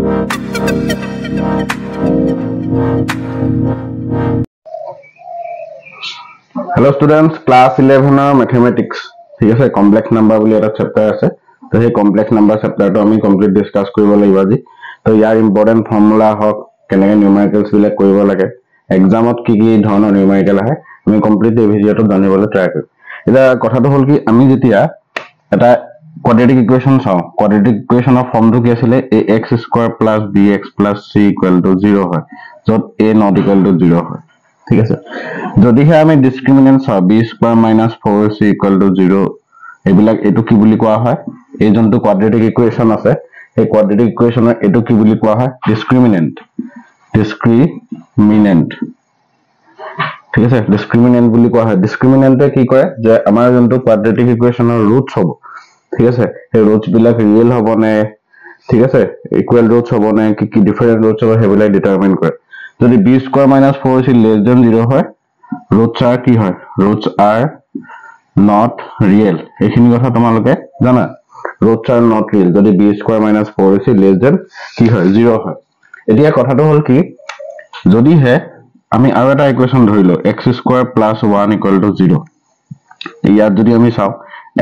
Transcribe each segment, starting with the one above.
Hello students, class 11 mathematics. ঠিক আছে, complex number বুলি এটা chapter আছে। তো সেই complex number chapter টো আমি complete discuss কৰিব লাগিব আজি। তো ইয়াৰ important formula হক কেনেকৈ numericals বিলাক কৰিব লাগে, examত কি কি ধৰণৰ numerical আহে, আমি complete এই ভিডিওটো জানিবলৈ try কৰিম। এটা কথাটো হ'ল কি আমি যেতিয়া এটা quadratic equation চাও, quadratic equation of form টো কি আছিল ax square plus bx plus c equal to 0 হয়, যত a not equal to 0 হয়। ঠিক আছে, যদি হে আমি ডিসক্রিমিনেন্ট চাও b square minus 4c equal to 0 এবিলাক এটো কি বুলি কোৱা হয়, এই জন্তু কোয়াড্ৰেটিক ইকুয়েশন আছে, এই কোয়াড্ৰেটিক ইকুয়েশনৰ এটো কি বুলি কোৱা হয়, ডিসক্ৰিমিনেন্ট। ঠিক আছে, ডিসক্ৰিমিনেন্ট বুলি কোৱা হয়। ডিসক্ৰিমিনেন্টে কি কৰে যে আমাৰ জন্তু কোয়াড্ৰেটিক ইকুয়েশনৰ ৰুটস হ'ব, ঠিক আছে, এই ৰুটস বিলাক ৰিয়েল হ'ব নে, ঠিক আছে, ইকুয়াল ৰুটস হ'ব নে কি কি ডিফাৰেন্ট ৰুটস হ'ব হেবিলাক ডিটাৰমাইন কৰে। যদি b square minus 4c less than 0 হয়, roots are কি হয়, roots are not real। এইখিনি কথা তোমালোকে জানা, roots are not real যদি b square minus 4c less than কি হয় 0 হয়। এতিয়া কথাটো হ'ল কি, যদি হে আমি আৰু এটা ইকুয়েশন ধৰিলো x square plus 1 equal to 0, ইয়াত যদি আমি চাও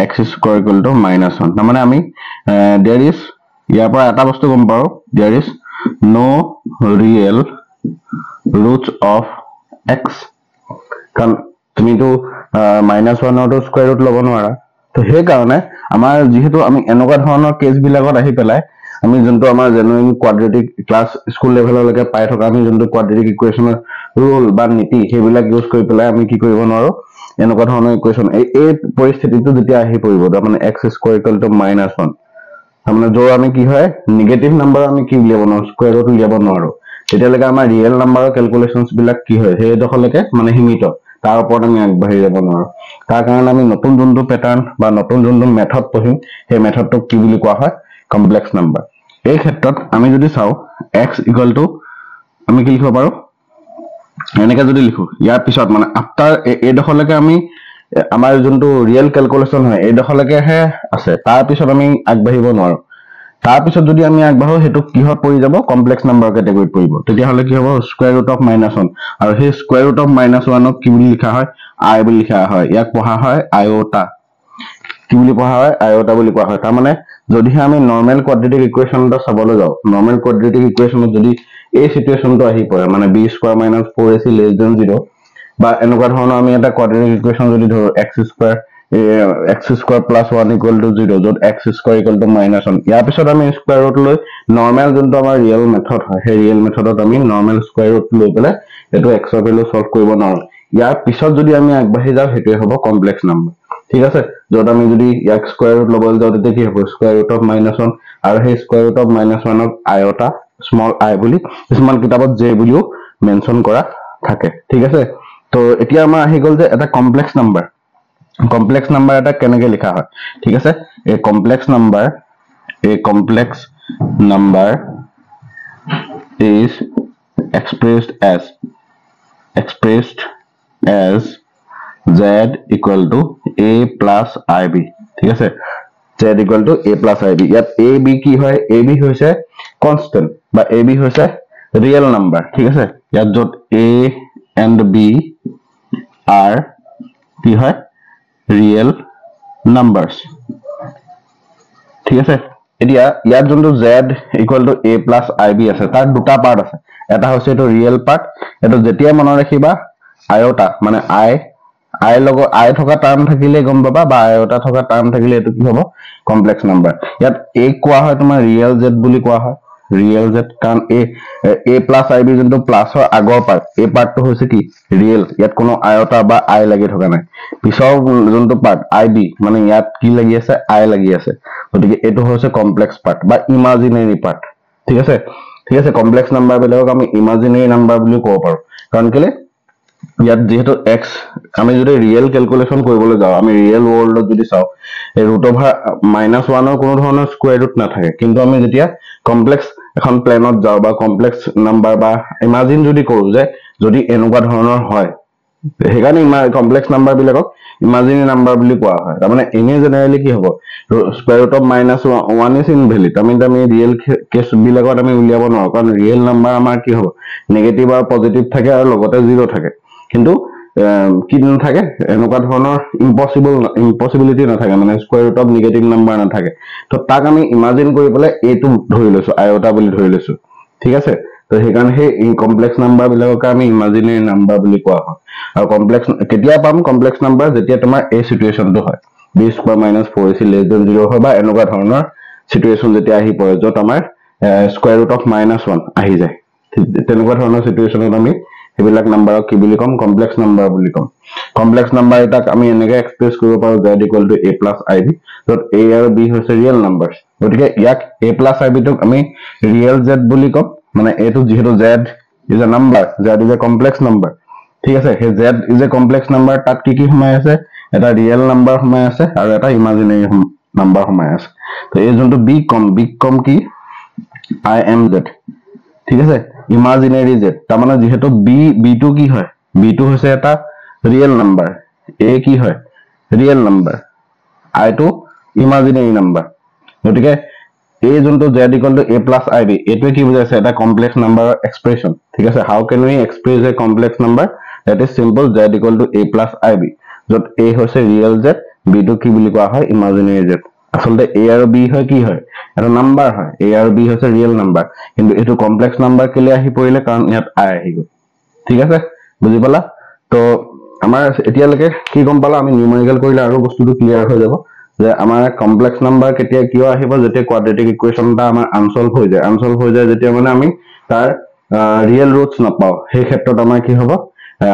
x স্কয়ার ইকুয়াল টু -1, তাৰ মানে আমি there is ইয়াৰ পৰা এটা বস্তু গম পাও, there is no real roots of x, কাৰণ তুমি তো -1 ৰ স্কয়াৰ ৰুট ল'ব নোৱাৰা। তো সেই কাৰণে আমাৰ যেহেতু আমি এনেকুৱা ধৰণৰ কেস বিলাকত আহি পেলাই আমি যোনটো আমাৰ জেনুইন কোয়াড্ৰেটিক ক্লাস স্কুল লেভেললৈকে পাই থকা আমি যোনটো কোয়াড্ৰেটিক ইকুয়েশনৰ ৰুল বা নীতি সেইবিলাক ইউজ কৰি পেলাই আমি কি কৰিব নোৱাৰো, এনেকুৱা ধৰণৰ ইকুয়েশন এই পৰিস্থিতিটো যেতিয়া আহি পৰিব, তাৰমানে x স্কয়াৰ ইকুৱেল টু -1, তাৰমানে য'ৰ আমি কি হয় নিগেটিভ নাম্বাৰ আমি কি উলিয়াব নোৱাৰো, স্কয়াৰ ৰুট উলিয়াব নোৱাৰো, তেতিয়ালৈকে আমাৰ ৰিয়েল নাম্বাৰৰ ক্যালকুলেশনস বিলাক কি হয় সেই দখলৈকে মানে সীমিত, তাৰ ওপৰত আমি আগবাঢ়ি যাব নোৱাৰো। তাৰ কাৰণে আমি নতুন যোনটো প্যাটাৰ্ন বা নতুন যোনটো মেথড পঢ়িম সেই মেথডটোক কি বুলি কোৱা হয়, কমপ্লেক্স নাম্বাৰ। এই ক্ষেত্ৰত আমি যদি চাও x ইকুৱেল টু আমি কি লিখিব পাৰো, এনেকৈ যদি লিখো ইয়াৰ পিছত মানে আফটাৰ এই দখলৈকে আমি আমাৰ যোনটো ৰিয়েল ক্যালকুলেশন হয় এই দখলৈকে হে আছে, তাৰ পিছত আমি আগবাঢ়িব নোৱাৰো। তাৰ পিছত যদি আমি আগবাঢ়ো হেতু কিহত পৰি যাব, কমপ্লেক্স নাম্বাৰ ক্যাটাগৰীত পৰিব। তেতিয়া হলে কি হ'ব, স্কয়াৰ ৰুট অফ -1, আৰু সেই স্কয়াৰ ৰুট অফ -1 ক কি বুলি লিখা হয়, i বুলি লিখা হয়। ইয়াক পঢ়া হয় আইওটা, কি বুলি পঢ়া হয়, আইওটা বুলি কোৱা হয়। তাৰ মানে যদিহে আমি নৰমাল কোয়াড্ৰেটিক ইকুয়েশনটা চাবলৈ যাও, নৰমাল কোয়াড্ৰেটিক ইকুয়েশনত যদি এই সিচুৱেশনটো আহি পৰে মানে b square minus 4ac less than 0 বা এনেকুৱা ধৰণৰ আমি এটা কোয়াড্ৰেটিক ইকুয়েশন যদি ধৰো x square plus 1 equal to 0, যত x স্কয়াৰ ইকুৱেল টু -1, ইয়াৰ পিছত আমি স্কয়াৰ ৰুট লৈ নৰমাল যোনটো আমাৰ ৰিয়েল মেথড হয় সেই ৰিয়েল মেথডত আমি নৰমাল স্কয়াৰ ৰুট লৈ পেলাই এটো x ৰ ভ্যালু সলভ কৰিব নোৱাৰো। ইয়াৰ পিছত যদি আমি আগবাঢ়ি যাও হেতুৱে হ'ব কমপ্লেক্স নাম্বাৰ। ঠিক আছে, যত আমি যদি ইয়াক স্কয়াৰ ৰুট ল'বলৈ যাও তেতিয়া কি হ'ব, স্কয়াৰ ৰুট অফ -1, আৰু সেই স্কয়াৰ ৰুট অফ -1 ক আইওটা স্মল i বুলি কিছুমান কিতাপত j বুলিও মেনশন কৰা থাকে। ঠিক আছে, তো এতিয়া আমাৰ আহি গল যে এটা কমপ্লেক্স নাম্বাৰ। কমপ্লেক্স নাম্বাৰ এটা কেনেকৈ লিখা হয়, ঠিক আছে, এই complex number is expressed as z equal to a plus ib। ঠিক আছে, z equal to a plus ib। ইয়াত a b কি হয়, a b হৈছে কনস্ট্যান্ট বা a b হৈছে ৰিয়েল নাম্বাৰ। ঠিক আছে, ইয়াত যত a and b are কি হয়, ৰিয়েল নাম্বাৰস। ঠিক আছে, এতিয়া ইয়াত যোনটো z equal to a plus ib আছে তাৰ দুটা পাৰ্ট আছে, এটা হৈছে এটো ৰিয়েল পাৰ্ট, এটো যেতিয়া মনত ৰাখিবা আইওটা মানে i লগ i থকা টাৰ্ম থাকিলে গম পাবা বা আইওটা থকা টাৰ্ম থাকিলে এটো কি হ'ব, কমপ্লেক্স নাম্বাৰ। ইয়াত a কোৱা হয় তোমাৰ ৰিয়েল z বুলি কোৱা হয়, ৰিয়েল z, কাৰণ a plus ib যোনটো প্লাছৰ আগৰ পাৰ্ট এই পাৰ্টটো হৈছে কি ৰিয়েল, ইয়াত কোনো আইওটা বা i লাগি থকা নাই। পিছৰ যোনটো পাৰ্ট ib মানে ইয়াত কি লাগি আছে, i লাগি আছে, গতিকে এটো হৈছে কমপ্লেক্স পাৰ্ট বা ইমাজিনাৰী পাৰ্ট। ঠিক আছে, কমপ্লেক্স নাম্বাৰ বিলাকক আমি ইমাজিনাৰী নাম্বাৰ বুলি ক'ব পাৰো, কাৰণ কেলে ইয়াত যেহেতু x আমি যদি ৰিয়েল ক্যালকুলেশন কৰিবলৈ যাও, আমি ৰিয়েল ওয়াৰ্ল্ডত যদি চাও এই ৰুট অভাৰ -1 ৰ কোনো ধৰণৰ স্কয়াৰ ৰুট নাথাকে, কিন্তু আমি যেতিয়া কমপ্লেক্স এখন প্লেনত যাও বা কমপ্লেক্স নাম্বাৰ বা ইমাজিন যদি কৰো যে যদি এনেকুৱা ধৰণৰ হয়, সেইকাৰণে কমপ্লেক্স নাম্বাৰ বিলাকক ইমাজিনাৰী নাম্বাৰ বুলি কোৱা হয় তাৰমানে এনে জেনেৰেলি কি হ'ব square root of -1 is invalid আমি ৰিয়েল কেছ বিলাকত আমি উলিয়াব নোৱাৰো কাৰণ ৰিয়েল নাম্বাৰ আমাৰ কি হ'ব নেগেটিভ আৰু পজিটিভ থাকে আৰু লগতে 0 থাকে কিন্তু কি নাথাকে এনেকুৱা ধৰণৰ ইম্পসিবিলিটি নাথাকে মানে square root of negative number নাথাকে তো তাক আমি ইমাজিন কৰি পেলাই এইটো ধৰি লৈছো আয়তা বুলি ধৰি লৈছো ঠিক আছে তো সেইকাৰণে সেই কমপ্লেক্স নাম্বাৰ বিলাকক আমি ইমাজিনাৰী নাম্বাৰ বুলি কোৱা হয় আৰু কমপ্লেক্স কেতিয়া পাম কমপ্লেক্স নাম্বাৰ যেতিয়া তোমাৰ এই সিচুৱেশনটো হয় b² - 4ac <0 হয় বা এনেকুৱা ধৰণৰ সিচুৱেশন যেতিয়া আহি পৰে যত আমাৰ স্কয়াৰ ৰুট অফ -1 আহি যায় তেনেকুৱা ধৰণৰ সিচুৱেশনত আমি এইবিলাক নাম্বাৰক কি বুলি কম কমপ্লেক্স নাম্বাৰ বুলি কম কমপ্লেক্স নাম্বাৰ এটাক আমি এনেকৈ এক্সপ্ৰেছ কৰিব পাৰো z = a + ib যত a আৰু b হৈছে ৰিয়েল নাম্বাৰছ গতিকে ইয়াক a + ib টোক আমি ৰিয়েল z বুলি কম মানে এটো যেহেতু z is a number z is a complex number ঠিক আছে হে z is a complex number তাত কি সোমাই আছে এটা ৰিয়েল নাম্বাৰ সোমাই আছে আৰু এটা ইমাজিনাৰী নাম্বাৰ সোমাই আছে তো এই যোনটো b কম কি I am z ঠিক আছে ইমাজিনাৰী z তাৰ মানে যেহেতু b2 কি হয় b2 হৈছে এটা ৰিয়েল নাম্বাৰ a কি হয় ৰিয়েল নাম্বাৰ i টো ইমাজিনাৰী নাম্বাৰ গতিকে এই যোনটো z = a + ib এটো কি বুজাইছে এটা কমপ্লেক্স নাম্বাৰৰ এক্সপ্ৰেছন ঠিক আছে how can we express a complex number that is simple z = a + ib যত a হৈছে ৰিয়েল z b টো কি বুলি কোৱা হয় ইমাজিনাৰী z আসলে a আৰু b হয় কি হয় এটা নাম্বাৰ হয় a আৰু b হৈছে ৰিয়েল নাম্বাৰ কিন্তু এটো কমপ্লেক্স নাম্বাৰ কেলে আহি পৰিলে কাৰণ ইয়াত i আহি গল ঠিক আছে বুজি পালা তো আমাৰ এতিয়ালৈকে কি গম পালা আমি নিউমেৰিকেল কৰিলে আৰু বস্তুটো ক্লিয়াৰ হৈ যাব যে আমাৰ কমপ্লেক্স নাম্বাৰ কেতিয়া কিয় আহিব যেতিয়া কোৱাড্ৰেটিক ইকুৱেশনটা আমাৰ আনসলভ হৈ যায় যেতিয়া মানে আমি তাৰ ৰিয়েল ৰুটস নাপাও সেই ক্ষেত্ৰত আমাৰ কি হ'ব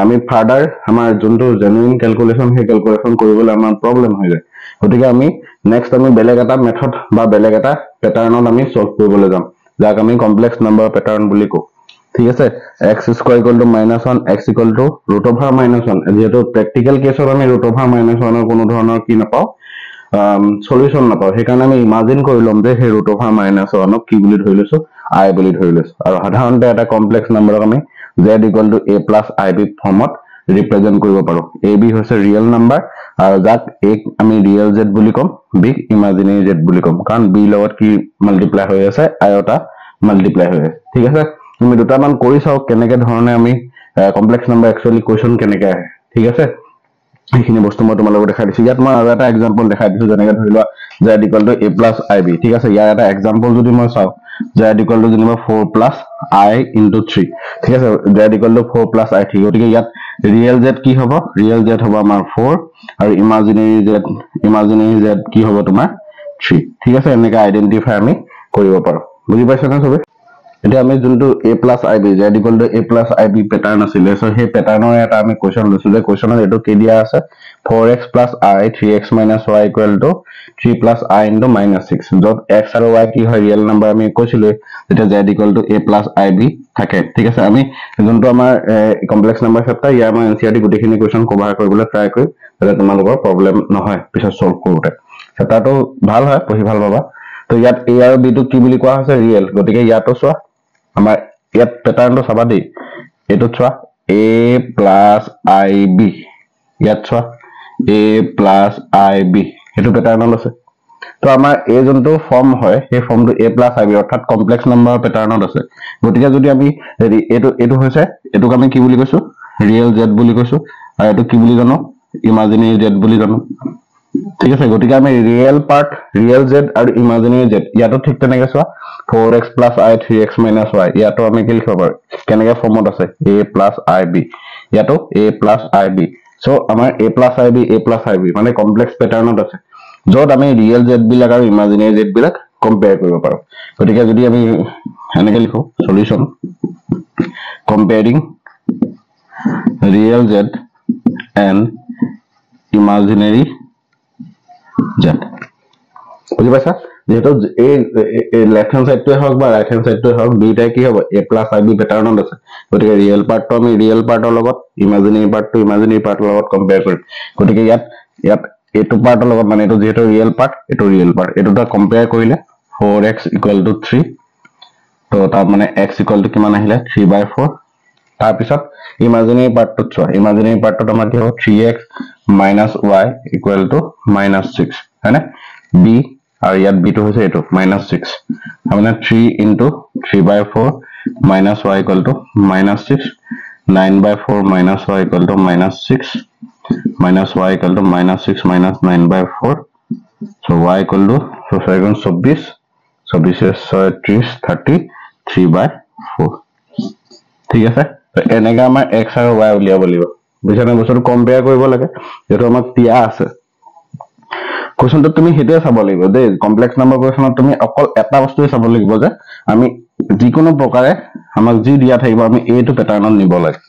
আমি ফাৰ্দাৰ আমাৰ যোনটো জেনুইন ক্যালকুলেশন হে ক্যালকুলেশন কৰিবলৈ আমাৰ প্ৰবলেম হৈ যায় গতিকে আমি নেক্সট আমি বেলেগ এটা মেথড বা বেলেগ এটা প্যাটাৰ্ণত আমি সলভ কৰিবলৈ যাম যাক আমি কমপ্লেক্স নাম্বাৰ প্যাটাৰ্ণ বুলি কওঁ ঠিক আছে x² = -1 x = √(-1) যেহেতু প্ৰ্যাকটিক্যাল কেছত আমি √(-1) ৰ কোনো ধৰণৰ কি নাপাও সলিউশন নাপাও সেইকাৰণে আমি ইমাজিন কৰি লম যে সেই √(-1) ক কি বুলি ধৰি লৈছো i বুলি ধৰি লৈছো আৰু সাধাৰণতে এটা কমপ্লেক্স নাম্বাৰক আমি z = a + ib ফৰ্মত ৰিপ্ৰেজেন্ট কৰিব পাৰো ab হৈছে ৰিয়েল নাম্বাৰ আৰু যাক a আমি ৰিয়েল z বুলি কম b ইমাজিনাৰী z বুলি কম কাৰণ b লগত কি মাল্টিপ্লাই হৈ আছে আয়তা মাল্টিপ্লাই হৈ আছে ঠিক আছে তুমি দুটামান কৰি চাও কেনেকে ধৰণে আমি কমপ্লেক্স নাম্বাৰ একচুয়ালি কোৱেশ্চন কেনেকে আহে ঠিক আছে এইখিনি বস্তু মই তোমালোকক দেখাই দিছো ইয়াত মই আৰু এটা এক্সাম্পল দেখাই দিছো যেনেকৈ ধৰি লোৱা z = a + ib ঠিক আছে ইয়াৰ এটা এক্সাম্পল যদি মই চাও z = যেনিবা 4 + i * 3 ঠিক আছে z = 4 + i ঠিক গতিকে ইয়াত ৰিয়েল z কি হ'ব ৰিয়েল z হ'ব আমাৰ 4 আৰু ইমাজিনাৰী z কি হ'ব তোমাৰ 3 ঠিক আছে এনেকৈ আইডেন্টিফাই আমি কৰিব পাৰো বুজি পাইছা না সবে এতিয়া আমি যোনটো a + ib z = a + ib প্যাটাৰ্ণ আছিল সো সেই প্যাটাৰ্ণৰ এটা আমি কোৱেশ্চন লৈছো যে কোৱেশ্চনত এটো কি দিয়া আছে 4x + i 3x - y = 3 + i * -6 যত x আৰু y কি হয় ৰিয়েল নাম্বাৰ আমি কৈছিলো যেতিয়া z = a + ib থাকে ঠিক আছে আমি যোনটো আমাৰ কমপ্লেক্স নাম্বাৰ চেপ্টাৰ ইয়াৰ মই এনচিআৰটি গোটেইখিনি কোৱেশ্চন কভাৰ কৰিবলৈ ট্ৰাই কৰিম যাতে তোমালোকৰ প্ৰবলেম নহয় পিছত সলভ কৰোতে চেপ্টাৰটো ভাল হয় পঢ়ি ভাল পাবা তো ইয়াত a আৰু b টো কি বুলি কোৱা হৈছে ৰিয়েল গতিকে ইয়াতো চোৱা আমাৰ ইয়াত প্যাটাৰ্ণটো চাবা দেই এটো চোৱা a + ib ইয়াত চোৱা a + ib এটো প্যাটাৰ্ণত আছে তো আমাৰ এই যোনটো ফৰ্ম হয় সেই ফৰ্মটো a + ib অৰ্থাৎ কমপ্লেক্স নাম্বাৰ প্যাটাৰ্ণত আছে গতিকে যদি আমি এটো হৈছে এটোক আমি কি বুলি কৈছো ৰিয়েল z বুলি কৈছো আৰু এটো কি বুলি জানো ইমাজিনাৰী z বুলি জানো ঠিক আছে গতিকে আমি ৰিয়েল z আৰু ইমাজিনাৰী z ইয়াতো ঠিক তেনেকৈ চোৱা 4x + i 3x - y ইয়াতো আমি কি লিখিব পাৰো কেনেকৈ ফৰ্মত আছে a + ib ইয়াতো a + ib সো আমাৰ a + ib মানে কমপ্লেক্স প্যাটাৰ্ণত আছে যত আমি ৰিয়েল z বিলাক আৰু ইমাজিনাৰী z বিলাক কম্পেয়াৰ কৰিব পাৰো গতিকে যদি আমি এনেকৈ লিখো solution comparing real z and imaginary z বুজি পাইছা যেহেতু এই লেফট হ্যান্ড সাইডটোৱে হওক বা ৰাইট হ্যান্ড সাইডটোৱে হওক দুইটাই কি হ'ব a + ib প্যাটাৰ্ণত আছে গতিকে ৰিয়েল পাৰ্টটো আমি ৰিয়েল পাৰ্টৰ লগত ইমাজিনাৰী পাৰ্টটো ইমাজিনাৰী পাৰ্টৰ লগত কম্পেয়াৰ কৰিম গতিকে ইয়াত এটো পাৰ্টৰ লগত মানে এটো যেহেতু ৰিয়েল পাৰ্ট এটোটা কম্পেয়াৰ কৰিলে 4x = 3 তো তাৰ মানে x = কিমান আহিলে 3/4 তাৰ পিছত ইমাজিনাৰী পাৰ্টটো চোৱা ইমাজিনাৰী পাৰ্টটো আমাৰ কি হ'ব 3x - y = -6 হয়নে b আৰু ইয়াত b টো হৈছে এটো -6 মানে 3 * 3/4 - y = -6 9/4 - y = -6 y = -9/4 so y = 24 24 30 3/4 ঠিক আছে তো এনেকা আমাৰ x আৰু y উলিয়াব লাগিব বুজিছানে বস্তুটো কম্পেয়াৰ কৰিব লাগে যেটো আমাক দিয়া আছে কোৱেশ্চনটো তুমি হেতুৱে চাব লাগিব দে কমপ্লেক্স নাম্বাৰ কোৱেশ্চনত তুমি অকল এটা বস্তুৱে চাব লাগিব যে আমি যিকোনো প্ৰকাৰে আমাক যি দিয়া থাকিব আমি এইটো প্যাটাৰ্ণত নিব লাগে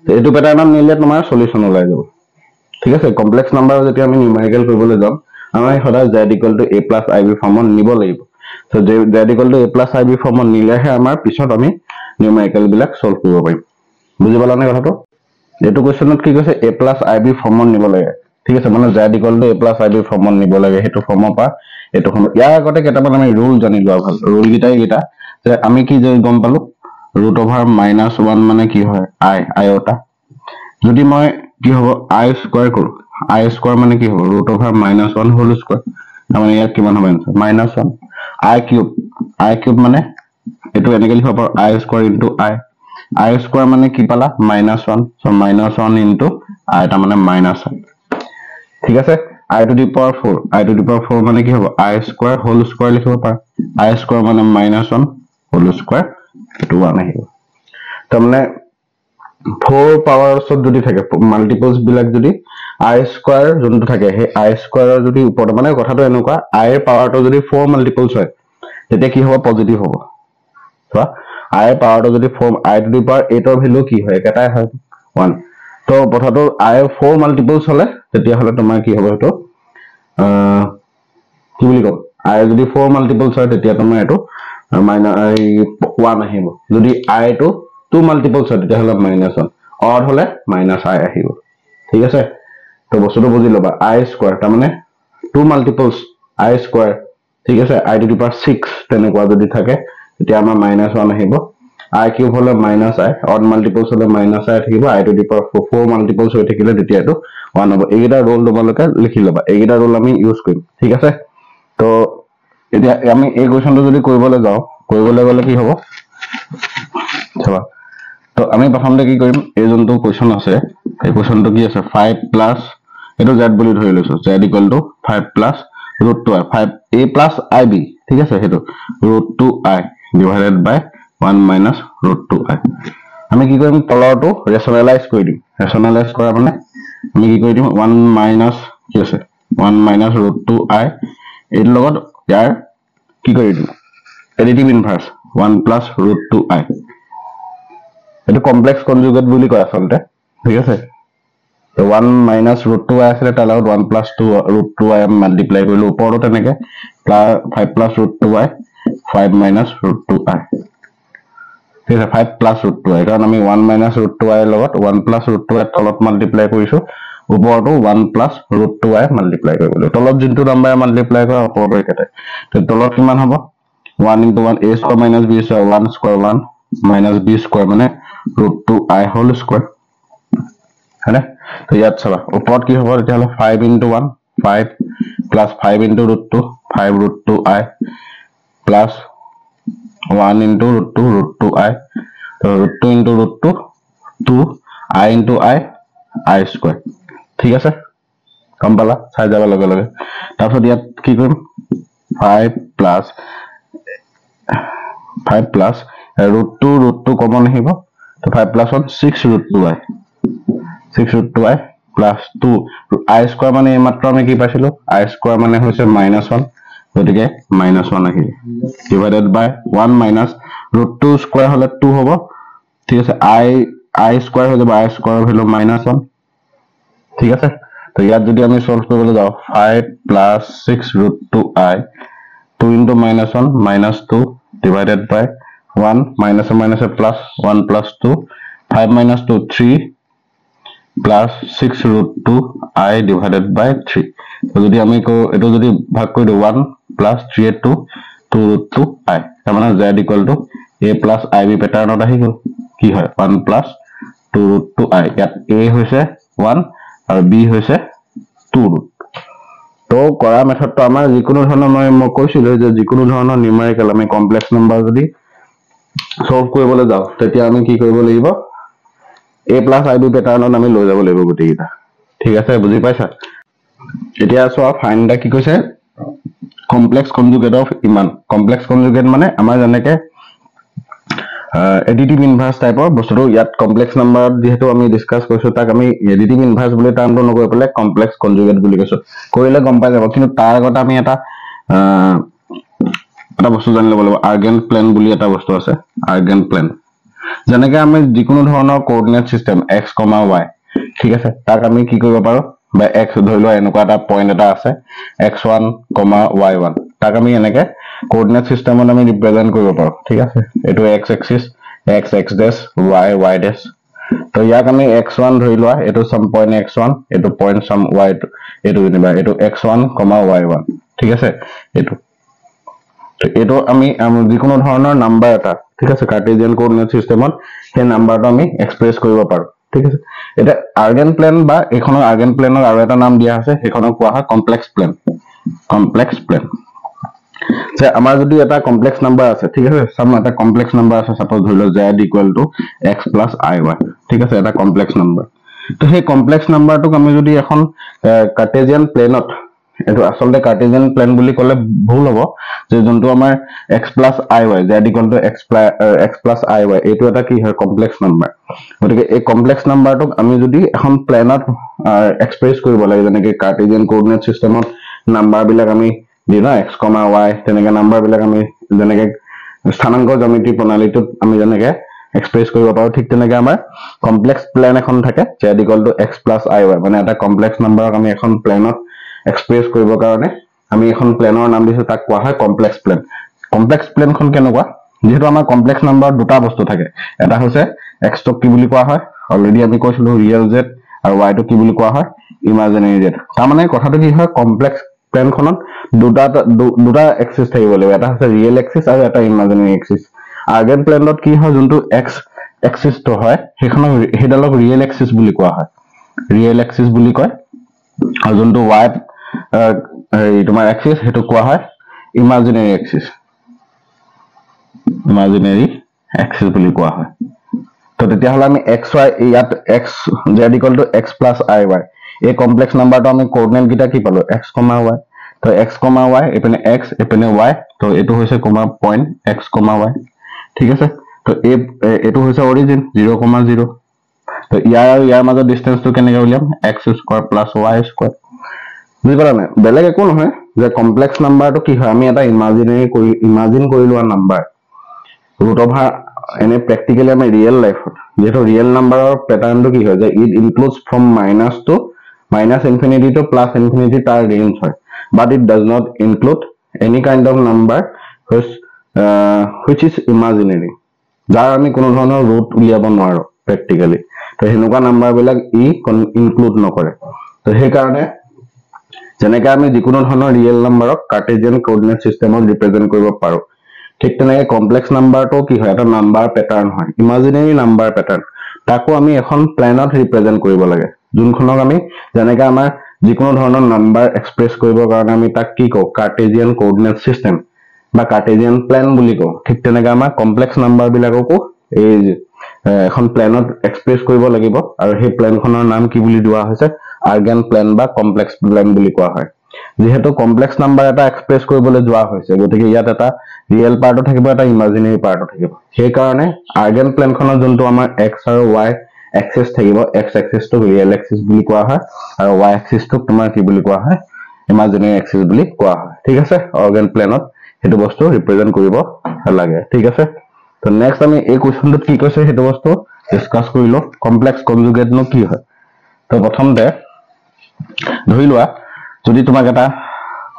এইটো প্যাটাৰ্ণত নিলে তোমাৰ সলিউশন ওলাই যাব ঠিক আছে কমপ্লেক্স নাম্বাৰ যেতিয়া আমি নিউমেৰিকেল কৰিবলৈ যাম আমি সদায় z = a + ib ফৰ্মত নিব লাগিব so z = a + ib ফৰ্মত নিলেহে আমাৰ পিছত আমি নিউমেৰিকেল বিলাক সলভ কৰিব পাৰিম বুজি পালানে কথাটো এটো কোৱেশ্চনত কি কৈছে a + ib ফৰ্মত নিব লাগে ঠিক আছে মানে z = a + ib ফৰ্মত নিব লাগে হেতু ফৰ্মৰ পৰা এটো ফৰ্ম ইয়াৰ আগতে কেটামান আমি ৰুল জানি লোৱা ভাল ৰুল গিটা যে আমি কি যে গম পালো √(-1) মানে কি হয় i আয়তা যদি মই কি হ'ব i² কৰো i² মানে কি হ'ব √(-1) হোল স্কয়াৰ মানে ইয়াত কিমান হ'ব आंसर -1 i³ মানে এটো এনেকে লিখিব পাৰো i² * i² মানে কি পালা -1 so -1 * i টা মানে -1 ঠিক আছে i⁴ মানে কি হ'ব i² হোল স্কয়াৰ লিখিব পাৰা i² মানে -1 হোল স্কয়াৰ এটো 1 আহিব তাৰমানে 4 পাৱাৰছত যদি থাকে মাল্টিপলস বিলাক যদি i² যোনটো থাকে হে i² ৰ যদি ওপৰত মানে কথাটো এনেকুৱা i ৰ পাৱাৰটো যদি 4 মাল্টিপলস হয় তেতিয়া কি হ'ব পজিটিভ হ'ব চোৱা i ৰ পাৱাৰটো যদি 4 i⁴ ৰ ভ্যালু কি হয় এটাই হয় 1 তো কথাটো i ৰ 4 মাল্টিপলস হলে তেতিয়া হলে তোমাৰ কি হ'ব এটো কি বুলি কম i যদি 4 মাল্টিপলস হয় তেতিয়া তোমাৰ এটো -1 আহিব যদি i টো 2 মাল্টিপলস হয় তেতিয়া হলে -1 অড হলে -i আহিব ঠিক আছে তো বস্তুটো বুজি লবা i² তাৰ মানে 2 মাল্টিপলস i² ঠিক আছে i⁶ তেনেকুৱা যদি থাকে তেতিয়া আমাৰ -1 আহিব i³ হলে -i অড মাল্টিপলস হলে -i থাকিব i⁴ 4 মাল্টিপলস হৈ থাকিলে তেতিয়া এটো 1 হ'ব এইগিটা ৰুল তোমালোকে লিখি লবা এইগিটা ৰুল আমি ইউজ কৰিম ঠিক আছে তো এতিয়া আমি এই কোৱেশ্চনটো যদি কৰিবলৈ যাও কৰিবলৈ গলে কি হ'ব চাবা তো আমি প্ৰথমতে কি কৰিম এই যোনটো কোৱেশ্চন আছে এই কোৱেশ্চনটো কি আছে 5 প্লাস এটো z বুলি ধৰি লৈছো z = 5 plus √2i 5a plus ib ঠিক আছে হেতু √2i ডিভাইডেড বাই 1 মাইনাস √2i আমি কি কৰিম তলৰটো ৰেশনালাইজ কৰি দিম ৰেশনালাইজ কৰা মানে আমি কি কৰি দিম 1 মাইনাস কি আছে 1 মাইনাস √2i এৰ লগত ইয়াৰ কি কৰি দিম এডিটিভ ইনভার্স 1 প্লাস √2i এটো কমপ্লেক্স কনজুগেট বুলি কয় আসলতে ঠিক আছে 1 মাইনাস √2i আছে তাৰ লগত 1 প্লাস 2 √2i মাল্টিপ্লাই কৰিলো ওপৰটো তেনেকে 5 প্লাস √2i 5 মাইনাস √2i ঠিক আছে 5 প্লাস √2i কাৰণ আমি 1 মাইনাস √2i লগত 1 প্লাস √2i তলত মাল্টিপ্লাই কৰিছো ওপৰটো 1 প্লাস √2i মাল্টিপ্লাই কৰিলো তলত যোনটো নম্বৰ মাল্টিপ্লাই কৰা ওপৰটো একেটা তো তলত কিমান হ'ব 1 * 1 a² - b² 1 square 1 minus b square মানে √2i whole square হয়নে তো ইয়াত চাবা ওপৰত কি হ'ব তেতিয়া হলে 5 * 1 5 plus 5 into √2 5 √2i plus 1 into √2i so √2 into √2 2i into i square ঠিক আছে কম পালা চাই যাব লগে লগে তাৰপিছত ইয়াত কি কৰিম 5 plus √2 কমন আহিব তো 5 plus 1 6 √2i plus 2 i square মানে মাত্ৰ আমি কি পাইছিলো i square মানে হৈছে -1 গতিকে -1 আহিল ডিভাইডেড বাই 1 minus √2 square হলে 2 হ'ব ঠিক আছে i square হৈ যাব i square ভ্যালু -1 ঠিক আছে তো ইয়াত যদি আমি সলভ কৰিবলৈ যাও 5 plus 6 √2i 2 into -1 -2 divided by 1 minus plus 1 plus 2 5 minus 2 3 plus 6 √2i divided by 3 তো যদি আমি কো এটো যদি ভাগ কৰি দিও 1 plus 3 2 √2i তাৰ মানে z = a plus ib প্যাটাৰ্ণত আহি গল কি হয় 1 plus 2 root to I ইয়াত a হৈছে 1 আৰু b হৈছে 2 root তো কৰা মেথডটো আমাৰ যিকোনো ধৰণৰ মই কৈছিলো যে যিকোনো ধৰণৰ নিউমেৰিকেল আমি কমপ্লেক্স নাম্বাৰ যদি সলভ কৰিবলৈ যাও তেতিয়া আমি কি কৰিব লাগিব a + ib প্যাটাৰ্ণত আমি লৈ যাব লাগিব গতিকেটা ঠিক আছে বুজি পাইছা এতিয়া চোৱা ফাইন্ড দা কি কৈছে কমপ্লেক্স কনজুগেট অফ ইমান কমপ্লেক্স কনজুগেট মানে আমাৰ যেনেকে এডিটিভ ইনভাৰ্স টাইপৰ বস্তুটো ইয়াত কমপ্লেক্স নাম্বাৰত যেহেতু আমি ডিসকাস কৰিছো তাক আমি এডিটিভ ইনভাৰ্স বুলি টাৰ্মটো নকৈ পেলে কমপ্লেক্স কনজুগেট বুলি কৈছো কৰিলে গম পাই যাব কিন্তু তাৰ আগত আমি এটা বস্তু জানি ল'ব লাগিব আৰ্গেন প্লেন বুলি এটা বস্তু আছে আৰ্গেন প্লেন যেনেকে আমি যিকোনো ধৰণৰ কোঅৰ্ডিনেট সিস্টেম x, y ঠিক আছে তাক আমি কি কৰিব পাৰো বা x ধৰি লোৱা এনেকুৱা এটা পইণ্ট এটা আছে x1, y1 তাক আমি এনেকে কোঅৰ্ডিনেট সিস্টেমত আমি ৰিপ্ৰেজেন্ট কৰিব পাৰো ঠিক আছে এটো x axis x x dash y y dash তো ইয়াক আমি x1 ধৰি লোৱা এটো সাম পইণ্ট x1 এটো পইণ্ট সাম y এটো যেনিবা এটো x1, y1 ঠিক আছে এটো আমি যিকোনো ধৰণৰ নাম্বাৰ এটা ঠিক আছে কাৰ্টেজিয়ান কোঅৰ্ডিনেট সিস্টেমত সেই নাম্বাৰটো আমি এক্সপ্ৰেছ কৰিব পাৰো ঠিক আছে এটা আৰ্গেন প্লেন বা এখনৰ আৰ্গেন প্লেনৰ আৰু এটা নাম দিয়া আছে এখনক কোৱা হয় কমপ্লেক্স প্লেন যে আমাৰ যদি এটা কমপ্লেক্স নাম্বাৰ আছে ঠিক আছে সাম এটা কমপ্লেক্স নাম্বাৰ আছে সাপোজ ধৰি লও z = x + iy ঠিক আছে এটা কমপ্লেক্স নাম্বাৰ তো সেই কমপ্লেক্স নাম্বাৰটোক আমি যদি এখন কাৰ্টেজিয়ান প্লেনত এটো আসলে কাৰ্টেজিয়ান প্লেন বুলি কলে ভুল হ'ব যে যোনটো আমাৰ x + iy z = x + iy এটো এটা কি হয় কমপ্লেক্স নাম্বাৰ গতিকে এই কমপ্লেক্স নাম্বাৰটোক আমি যদি এখন প্লেনত এক্সপ্ৰেছ কৰিব লাগে যেনেকৈ কাৰ্টেজিয়ান কোঅৰ্ডিনেট সিস্টেমত নাম্বাৰ বিলাক আমি দি না x, y তেনেকে নাম্বাৰ বিলাক আমি যেনেকে স্থানাংক জ্যামিতি প্ৰণালীটোত আমি যেনেকে এক্সপ্ৰেছ কৰিব পাৰো ঠিক তেনেকে আমাৰ কমপ্লেক্স প্লেন এখন থাকে z = x + iy মানে এটা কমপ্লেক্স নাম্বাৰক আমি এখন প্লেনত এক্সপ্ৰেছ কৰিব কাৰণে আমি এখন প্লেনৰ নাম দিছো তাক কোৱা হয় কমপ্লেক্স প্লেনখন কেনেকুৱা যেহেতু আমাৰ কমপ্লেক্স নাম্বাৰ দুটা বস্তু থাকে এটা হৈছে x ক কি বুলি কোৱা হয় অলৰেডি আমি কৈছিলো ৰিয়েল z আৰু y টো কি বুলি কোৱা হয় ইমাজিনাৰী z তাৰ মানে কথাটো কি হয় কমপ্লেক্স প্লেনখনত দুটা এক্সিস থাকিব লাগিব এটা হৈছে ৰিয়েল এক্সিস আৰু এটা ইমাজিনাৰী এক্সিস আৰ্গেন প্লেনত কি হয় যোনটো x এক্সিস তো হয় হেখনক হেডালক ৰিয়েল এক্সিস বুলি কোৱা হয় ৰিয়েল এক্সিস বুলি কয় আৰু যোনটো y তোমাৰ এক্সিস হেতু কোৱা হয় ইমাজিনাৰী এক্সিস বুলি কোৱা হয় তো তেতিয়া হলে আমি x y ইয়াত x z = x + iy এই কমপ্লেক্স নাম্বাৰটো আমি কোঅৰ্ডিনেট গিটা কি পালো x, y তো x, y এপিনে x এপিনে y তো এটো হৈছে কোমা পইণ্ট x, y ঠিক আছে তো এটো হৈছে অৰিজিন 0, 0 তো ইয়াৰ মাজৰ ডিসটেন্সটো কেনেকৈ উলিয়াম x² + y² বুজি পালা না বেলেগ একো নহয় যে কমপ্লেক্স নাম্বাৰটো কি হয় আমি এটা ইমাজিন কৰি লোৱা নাম্বাৰ ৰুট ওভাৰ এনে প্ৰ্যাকটিক্যালি আমি ৰিয়েল লাইফত যেটো ৰিয়েল নাম্বাৰৰ প্যাটাৰ্নটো কি হয় যে ইট ইনক্লুডস ফ্ৰম -∞ to +∞ তাৰ ৰেঞ্জ হয় but it does not include any kind of number which is imaginary যাৰ আমি কোনো ধৰণৰ ৰুট উলিয়াব নোৱাৰো প্ৰ্যাকটিক্যালি তো হেনেকুৱা নাম্বাৰ বিলাক ইনক্লুড নকৰে তো সেই কাৰণে যেনেকৈ আমি যিকোনো ধৰণৰ ৰিয়েল নাম্বাৰক কাৰ্টেজিয়ান কোঅৰ্ডিনেট সিস্টেমত ৰিপ্ৰেজেন্ট কৰিব পাৰো ঠিক তেনেকৈ কমপ্লেক্স নাম্বাৰটো কি হয় এটা নাম্বাৰ প্যাটাৰ্ন হয় ইমাজিনাৰী নাম্বাৰ প্যাটাৰ্ন তাকো আমি এখন প্লেনত ৰিপ্ৰেজেন্ট কৰিব লাগে যোনখনক আমি যেনেকৈ আমাৰ যিকোনো ধৰণৰ নাম্বাৰ এক্সপ্ৰেছ কৰিবৰ কাৰণে আমি তাক কি কও কাৰ্টেজিয়ান কোঅৰ্ডিনেট সিস্টেম বা কাৰ্টেজিয়ান প্লেন বুলি কও ঠিক তেনেকৈ আমাৰ কমপ্লেক্স নাম্বাৰ বিলাককো এই এখন প্লেনত এক্সপ্ৰেছ কৰিব লাগিব আৰু সেই প্লেনখনৰ নাম কি বুলি দিয়া হৈছে আৰ্গেন প্লেন বা কমপ্লেক্স প্লেন বুলি কোৱা হয় যেহেতু কমপ্লেক্স নাম্বাৰ এটা এক্সপ্ৰেছ কৰিবলৈ যোৱা হৈছে গতিকে ইয়াত এটা ৰিয়েল পাৰ্টও থাকিব এটা ইমাজিনাৰী পাৰ্টও থাকিব সেই কাৰণে আৰ্গেন প্লেনখনৰ যোনটো আমাৰ x আৰু y এক্সিস থাকিব x এক্সিসটো ৰিয়েল এক্সিস বুলি কোৱা হয় আৰু y এক্সিসটো তোমাৰ কি বুলি কোৱা হয় ইমাজিনাৰী এক্সিস বুলি কোৱা হয় ঠিক আছে আৰ্গেন প্লেনত হেতু বস্তু ৰিপ্ৰেজেন্ট কৰিব লাগে ঠিক আছে তো নেক্সট আমি এই কোৱেশ্চনটোত কি কৈছে হেতু বস্তু ডিসকাস কৰিলো কমপ্লেক্স কনজুগেট নো কি হয় তো প্ৰথমতে ধৰি লোৱা যদি তোমাক এটা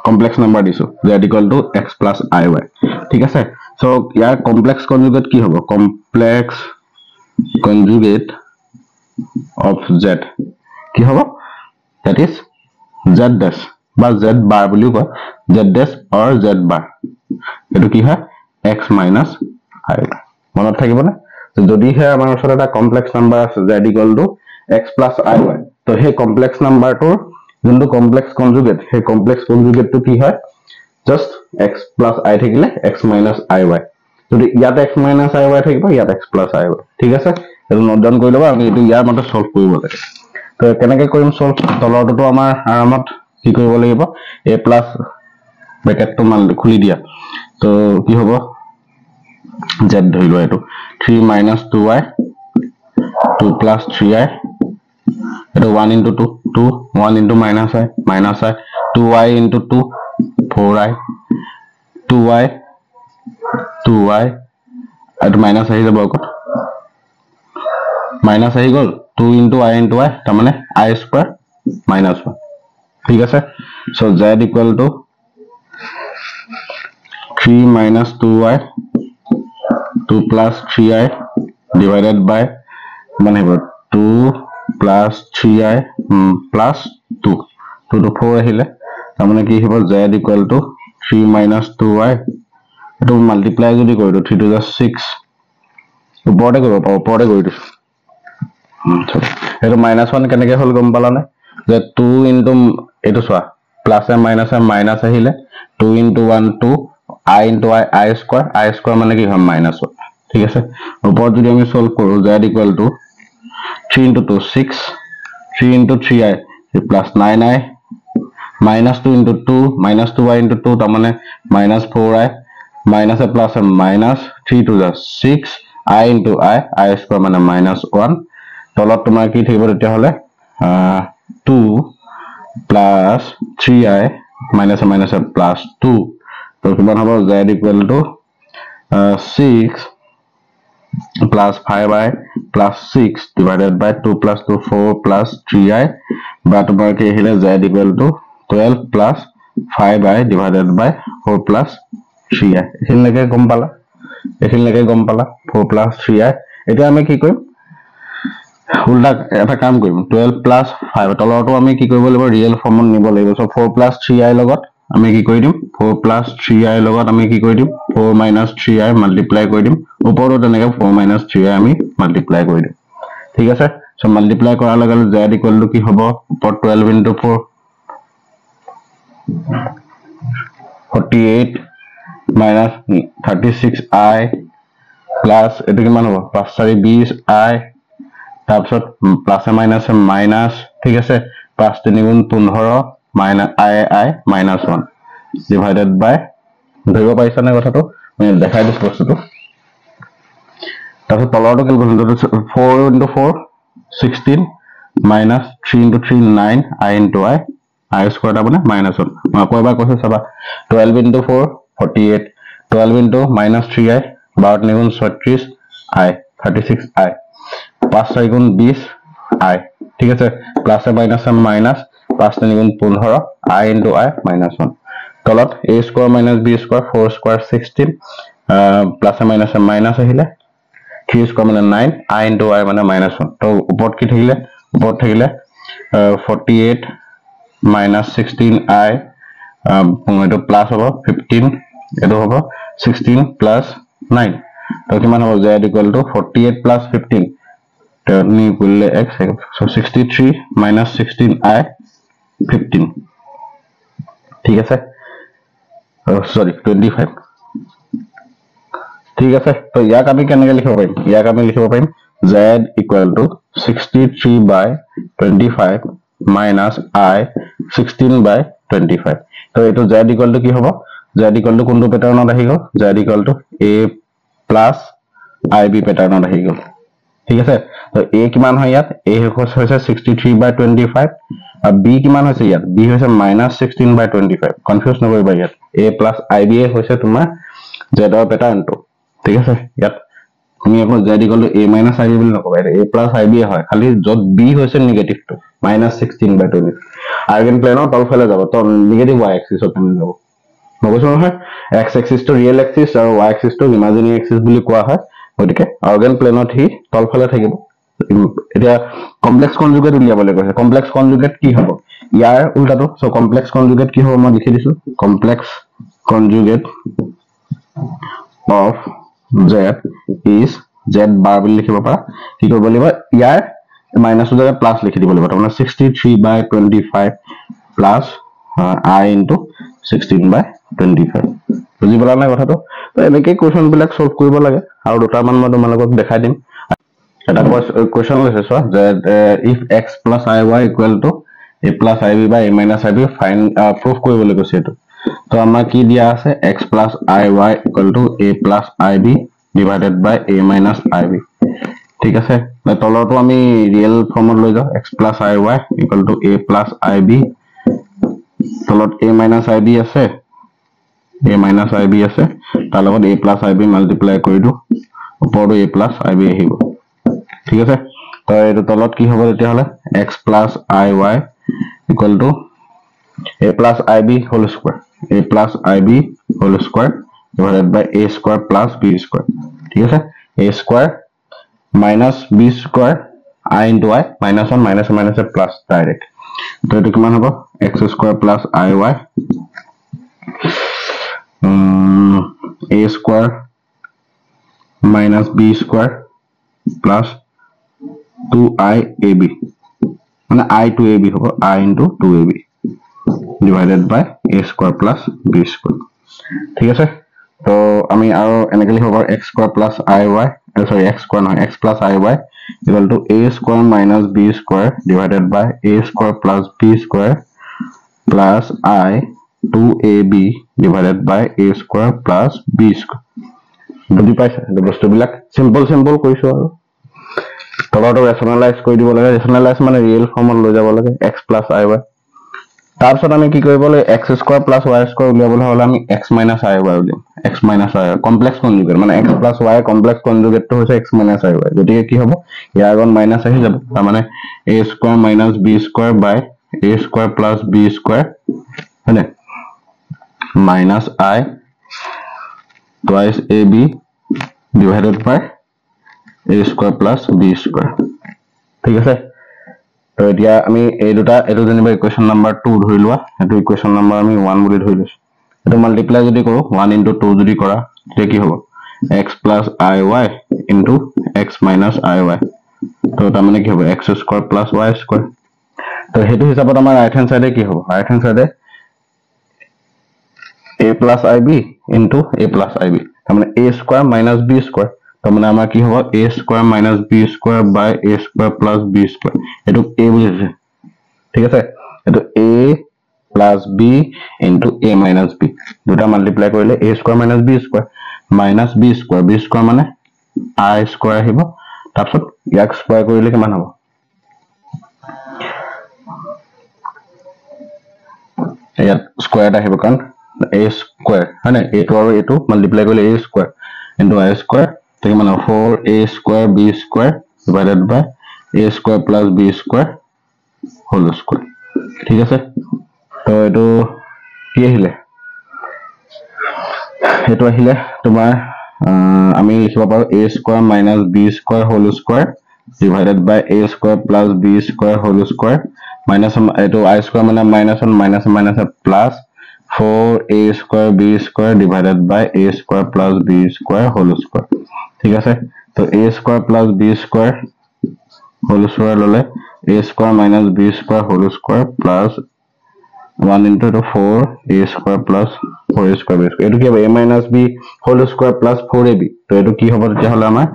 কমপ্লেক্স নাম্বাৰ দিছো z = x + iy ঠিক আছে সো ইয়াৰ কমপ্লেক্স কনজুগেট কি হ'ব কমপ্লেক্স কনজুগেট অফ z কি হ'ব that is z dash বা z bar বুলি কয় z dash or z bar এটো কি হয় x - iy মনত থাকিব না যদিহে আমাৰ ওচৰত এটা কমপ্লেক্স নাম্বাৰ আছে z equal to x plus iy তো সেই কমপ্লেক্স নাম্বাৰটোৰ যোনটো কমপ্লেক্স কনজুগেট সেই কমপ্লেক্স কনজুগেটটো কি হয় জাস্ট x plus i থাকিলে x minus iy যদি ইয়াত x minus iy থাকিব ইয়াত x plus iy ঠিক আছে এটো নোট ডাউন কৰি লবা আমি এটো ইয়াৰ মতে সলভ কৰিব লাগে তো কেনেকৈ কৰিম সলভ তলৰটো আমাৰ আৰামত কি কৰিব লাগিব a plus ব্ৰেকেটটো মান খুলি দিয়া তো কি হ'ব z ধৰি লোৱা এটো 3 minus 2y 2 plus 3i eto 1 into 2 2 1 into minus I 2y into 2 4i 2y eto minus ahi jabo akot minus ahi gol 2 into I into y tamane I square minus 1 ঠিক আছে so z equal to 3 minus 2y 2 plus 3i divided by মানে 2 plus 3i plus 2 2 to 4 আহিলে তাৰমানে কি হ'ব z equal to 3 minus 2y এটো multiply যদি কৰি দিও 3 to the 6 ওপৰতে কৰিব পাও ওপৰতে কৰি দিছো এটো -1 কেনেকৈ হল গম পালানে যে 2 into এটো সোয়া প্লাস এ মাইনাস আহিলে 2 into 1 2 I into I square মানে কি হয় -1 ঠিক আছে ওপৰত যদি আমি সলভ কৰো z equal to 3 into 2 6 3 into 3i plus 9i minus 2 into 2 minus 2y into 2 tamane minus 4i minus a plus a minus 3 to the 6 I into I square mane -1 তলত তোমাৰ কি থাকিব তেতিয়া হলে 2 plus 3i minus a plus 2 তো কিমান হ'ব z equal to 6 plus 5i plus 6 divided by 2 plus 2 4 plus 3i বা তোমাৰ কি আহিলে z equal to 12 plus 5i divided by 4 plus 3i এখিনলৈকে গম পালা 4 plus 3i এতিয়া আমি কি কৰিম উল্টা এটা কাম কৰিম 12 plus 5 তলৰটো আমি কি কৰিব লাগিব ৰিয়েল ফৰ্মত নিব লাগিব সো 4 plus 3i লগত আমি কি কৰি দিম 4 plus 3i লগত আমি কি কৰি দিম 4 minus 3i মাল্টিপ্লাই কৰি দিম ওপৰত তেনেকৈ 4 minus 3i আমি মাল্টিপ্লাই কৰি দিম ঠিক আছে সো মাল্টিপ্লাই কৰাৰ লগে লগে z equal to কি হ'ব ওপৰত 12 into 4 48 minus 36i plus এটো কিমান হ'ব 5 4 20i তাৰপিছত প্লাস এ মাইনাস ঠিক আছে 5 3 গুণ 15 minus I minus 1 divided by ধৰিব পাইছা না কথাটো মই দেখাই দিছো বস্তুটো তাৰপিছত তলৰটো calculate 4 into 4 16 minus 3 into 3 9 I into I square টা মানে -1 মই কয়বা কৈছো চাবা 12 into 4 48 12 into minus 3i 12 3 গুণ 36 I 36i 5 4 গুণ 20 I ঠিক আছে প্লাস এ মাইনাস 5 3 গুণ 15 I into I minus 1 তলত a square minus b square 4 square 16 plus A minus আহিলে 3 square মানে 9 I into I মানে -1 তো উপৰত কি থাকিলে উপৰত থাকিলে 48 minus 16i এটো প্লাস হ'ব 15 এটো হ'ব 16 plus 9 তো কিমান হ'ব z equal to 48 plus 15 তো নি করলে x so 63 minus 16i 15 ঠিক আছে সরি 25 ঠিক আছে তো ইয়াক আমি কেনেকৈ লিখিব পাৰিম ইয়াক আমি লিখিব পাৰিম z equal to 63 by 25 minus I 16 by 25 তো এটো z equal to কি হ'ব z equal to কোনটো প্যাটাৰ্ণত আহি গল z equal to a plus ib প্যাটাৰ্ণত আহি গল ঠিক আছে তো a কিমান হয় ইয়াত a হৈছে 63 by 25 আৰু b কিমান হৈছে ইয়াত b হৈছে -16 by 25 কনফিউজ নকৰিবা ইয়াত a plus ib হৈছে তোমাৰ z ৰ প্যাটাৰ্ণটো ঠিক আছে ইয়াত তুমি আকৌ z equal to a minus ib বুলি নকবা a plus ib হয় খালি যত b হৈছে নেগেটিভটো -16 by 25 আইগেন প্লেনৰ তলফালে যাব তো নেগেটিভ y এক্সিছত তুমি যাব নগৈছো নহয় x এক্সিস টো ৰিয়েল এক্সিস আৰু y এক্সিস টো ইমাজিনাৰী এক্সিস বুলি কোৱা হয় গতিকে আইগেন প্লেনত হি তলফালে থাকিব এটা কমপ্লেক্স কনজুগেট উলিয়াবলৈ কৈছে কমপ্লেক্স কনজুগেট কি হ'ব ইয়াৰ উল্টাটো সো কমপ্লেক্স কনজুগেট কি হ'ব মই লিখি দিছো complex conjugate of z is z bar বুলি লিখিব পাৰা কি কৰিব লাগিব ইয়াৰ মাইনাস জেগাত প্লাস লিখি দিব লাগিব তাৰমানে 63/25 প্লাস I into 16/25 বুজি পালা না কথাটো তো এনেকৈ কোৱেশ্চন বিলাক সলভ কৰিব লাগে আৰু দুটা মান মই তোমালোকক দেখাই দিম এটা কোৱেশ্চন লৈছে সো যে if x plus iy equal to a plus ib by a minus ib find proof কৰিবলৈ কৈছে এটো তো আমাৰ কি দিয়া আছে x plus iy equal to a plus ib divided by a minus ib ঠিক আছে তলৰটো আমি ৰিয়েল ফৰ্মত লৈ যাও x plus iy equal to a plus ib তলত a minus ib আছে a minus ib আছে তাৰ লগত a plus ib মাল্টিপ্লাই কৰি দিও ওপৰটো a plus ib আহিব ঠিক আছে তো এটো তলত কি হ'ব তেতিয়া হলে x plus iy equal to a plus ib whole square a plus ib whole square divided by a square plus b square ঠিক আছে a square minus b square I into I minus 1 minus minus plus direct তো এটো কিমান হ'ব x square plus iy a square minus b square plus 2iab মানে I to ab হ'ব I into 2ab divided by a square plus b square ঠিক আছে তো আমি আৰু এনেকৈ লিখিব পাৰো x square plus iy sorry x square নহয় x plus iy equal to a square minus b square divided by a square plus b square plus I 2ab divided by a square plus b square বুজি পাইছা এই বস্তুবিলাক simple কৰিছো আৰু তলটো ৰেশনালাইজ কৰি দিব লাগে ৰেশনালাইজ মানে ৰিয়েল ফৰ্মত লৈ যাব লাগে x plus iy তাৰপিছত আমি কি কৰিব লাগে x square plus y square উলিয়াবলৈ হলে আমি x minus iy উলিয়াম x minus iy complex conjugate মানে x plus y কমপ্লেক্স কনজুগেটটো হৈছে x minus iy গতিকে কি হ'ব ইয়াৰ আগত মাইনাস আহি যাব তাৰ মানে a square minus b square by a square plus b square হয়নে minus I twice ab divided by a square plus b square ঠিক আছে তো এতিয়া আমি এই দুটা এটো জেনিবা ইকুয়েশন নাম্বার 2 ধৰি লোৱা এটো ইকুয়েশন নাম্বাৰ আমি 1 বুলি ধৰি লৈছো এটো মাল্টিপ্লাই যদি কৰো 1 into 2 যদি কৰা তে কি হ'ব x plus iy into x minus iy তো তাৰ মানে কি হ'ব x square plus y square তো হেতু হিচাপত আমাৰ ৰাইট হ্যান্ড সাইডে কি হ'ব ৰাইট হ্যান্ড সাইডে a plus ib into a plus ib তাৰ মানে a square minus b square তাৰ মানে আমাৰ কি হ'ব a square minus b square by a square plus b square এটো a বুজিছে ঠিক আছে এটো a plus b into a minus b দুটা মাল্টিপ্লাই কৰিলে a square minus b square minus b square মানে I square আহিব তাৰপিছত ইয়াক স্কয়াৰ কৰিলে কিমান হ'ব ইয়াত স্কয়াৰ আহিব কাৰণ a square হয়নে এটো আৰু এটো মাল্টিপ্লাই কৰিলে a square into I square তো মানে 4a square b square divided by a square plus b square whole square ঠিক আছে তো এটো কি আহিলে এটো আহিলে তোমাৰ আমি লিখিব পাৰো a square minus b square whole square divided by a square plus b square whole square minus এটো I square মানে minus 1 minus minus plus 4a square b square divided by a square plus b square whole square ঠিক আছে তো a square plus b square whole square ললে a square minus b square whole square plus 1 into 4 a square plus 4a square b square এটো কি হবে a minus b whole square plus 4ab তো এটো কি হবে তেতিয়া হলে আমাৰ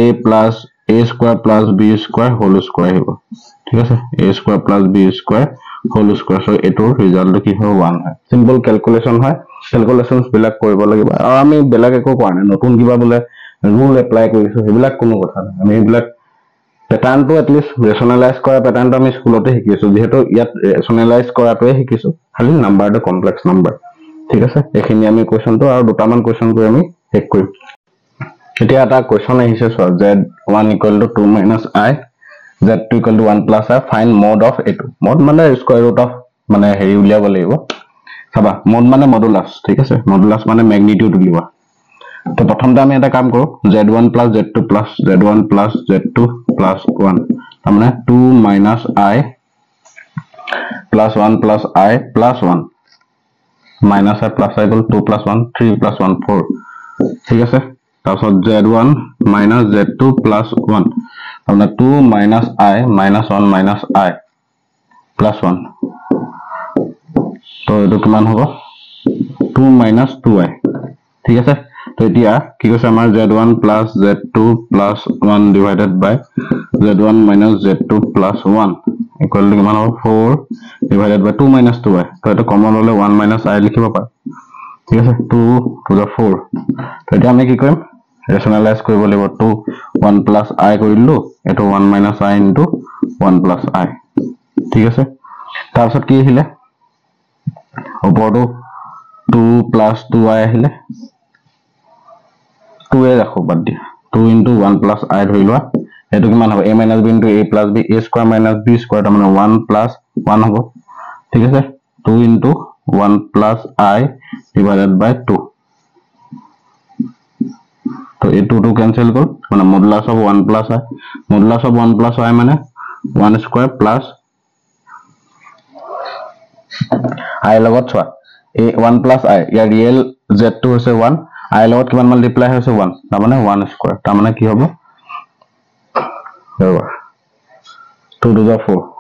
a plus a square plus b square whole square আহিব ঠিক আছে a square plus b square whole square so এটোৰ ৰিজাল্ট কি হ'ব 1 হয় সিম্পল ক্যালকুলেশন হয় ক্যালকুলেশনস বিলাক কৰিব লাগিব আৰু আমি বেলেগ একো কোৱা নাই নতুন কিবা বলে ৰুল এপ্লাই কৰিছো হেবিলাক কোনো কথা নাই আমি হেবিলাক প্যাটাৰ্নটো এট লিষ্ট ৰেশনালাইজ কৰা প্যাটাৰ্নটো আমি স্কুলতে শিকিছো যেহেতু ইয়াত ৰেশনালাইজ কৰাটোৱে শিকিছো খালি নাম্বাৰটো কমপ্লেক্স নাম্বাৰ ঠিক আছে এখিনি আমি কোৱেশ্চনটো আৰু দুটামান কোৱেশ্চন কৰি আমি শেষ কৰিম এতিয়া এটা কোৱেশ্চন আহিছে so z1 equal to 2 minus I z2 equal to 1 plus I find mod of a2 mod মানে স্কয়ার রুট অফ মানে হেৰি উলিয়াব লাগিব চাবা mod মানে মডুলাস ঠিক আছে মডুলাস মানে ম্যাগনিটিউড উলিয়াবা তো প্ৰথমতে আমি এটা কাম কৰো z1 plus z2 plus z1 plus z2 plus 1 তাৰ মানে 2 minus I plus 1 plus I plus 1 minus I plus I equal 2 plus 1 3 plus 1 4 ঠিক আছে তাৰপিছত z1 minus z2 plus 1 তাৰমানে 2 minus I minus 1 minus I plus 1 তো এইটো কিমান হ'ব 2 minus 2I ঠিক আছে তো এতিয়া কি কৈছে আমাৰ z1 plus z2 plus 1 divided by z1 minus z2 plus 1 equal to কিমান হ'ব 4 divided by 2 minus 2I তো এটা কমন হলে 1 minus I লিখিব পাৰ ঠিক আছে 2 to the 4 তো এতিয়া আমি কি কৰিম ৰেশনালাইজ কৰিব লাগিব 2 1 plus I কৰিলো এটো 1 minus I into 1 plus I ঠিক আছে তাৰপিছত কি আহিলে ওপৰটো 2 plus 2I আহিলে 2a ৰাখো বাদ দিয়া 2 into 1 plus I ধৰি লোৱা এটো কিমান হ'ব a minus b into a plus b a square minus b square তাৰমানে 1 plus 1 হ'ব ঠিক আছে 2 into 1 plus I divided by 2 तो ये 2 cancel कर মানে modulus of 1 plus I modulus of 1 plus I মানে 1 square plus I লগত ছোৱা এই 1 plus I year real z2 হৈছে 1 I লগত কিমান মাল্টিপ্লাই হৈছে 1 তাৰ মানে 1 square তাৰ মানে কি হ'ব 2 to the 4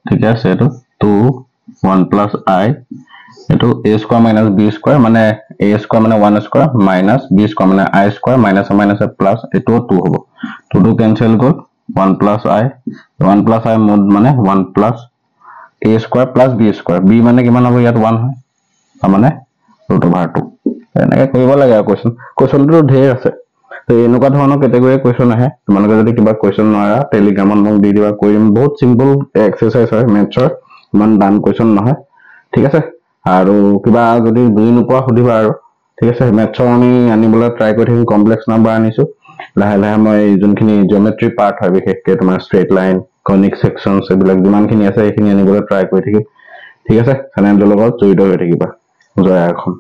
ठीक है से 2 1 plus I auto a square minus b square माने a square माने 1 square minus b square माने I square minus a minus a plus एटो 2 होबो 2 cancel गल 1 plus I mod माने 1 plus a square plus b square b माने किमान होबो यात 1 হয় ता माने √2 এনেকে কৰিব লাগে क्वेश्चनটো ढेर আছে তো এনেকুৱা ধৰণৰ ক্যাটাগৰী क्वेश्चन আহে তোমালোকে যদি কিবা क्वेश्चन নৰা টেলিগ্ৰামত মোক দি দিবা কৰিম বহুত সিম্পল এক্সাৰসাইজ হয় মেথছৰ ইমান ডান क्वेश्चन নহয় ঠিক আছে আৰু কিবা যদি বুজি নোপোৱা সুধিবা আৰু ঠিক আছে মেথছৰ আমি আনিবলৈ ট্ৰাই কৰি থাকিম কমপ্লেক্স নাম্বাৰ আনিছো লাহে লাহে মই যোনখিনি জিওমেট্ৰি পাৰ্ট হয় বিশেষকৈ তোমাৰ স্ট্ৰেইট লাইন কনিক সেকশনস এইবিলাক যিমানখিনি আছে এইখিনি আনিবলৈ ট্ৰাই কৰি থাকিম ঠিক আছে চেনেলটোৰ লগত জড়িত হৈ থাকিবা জয় আখন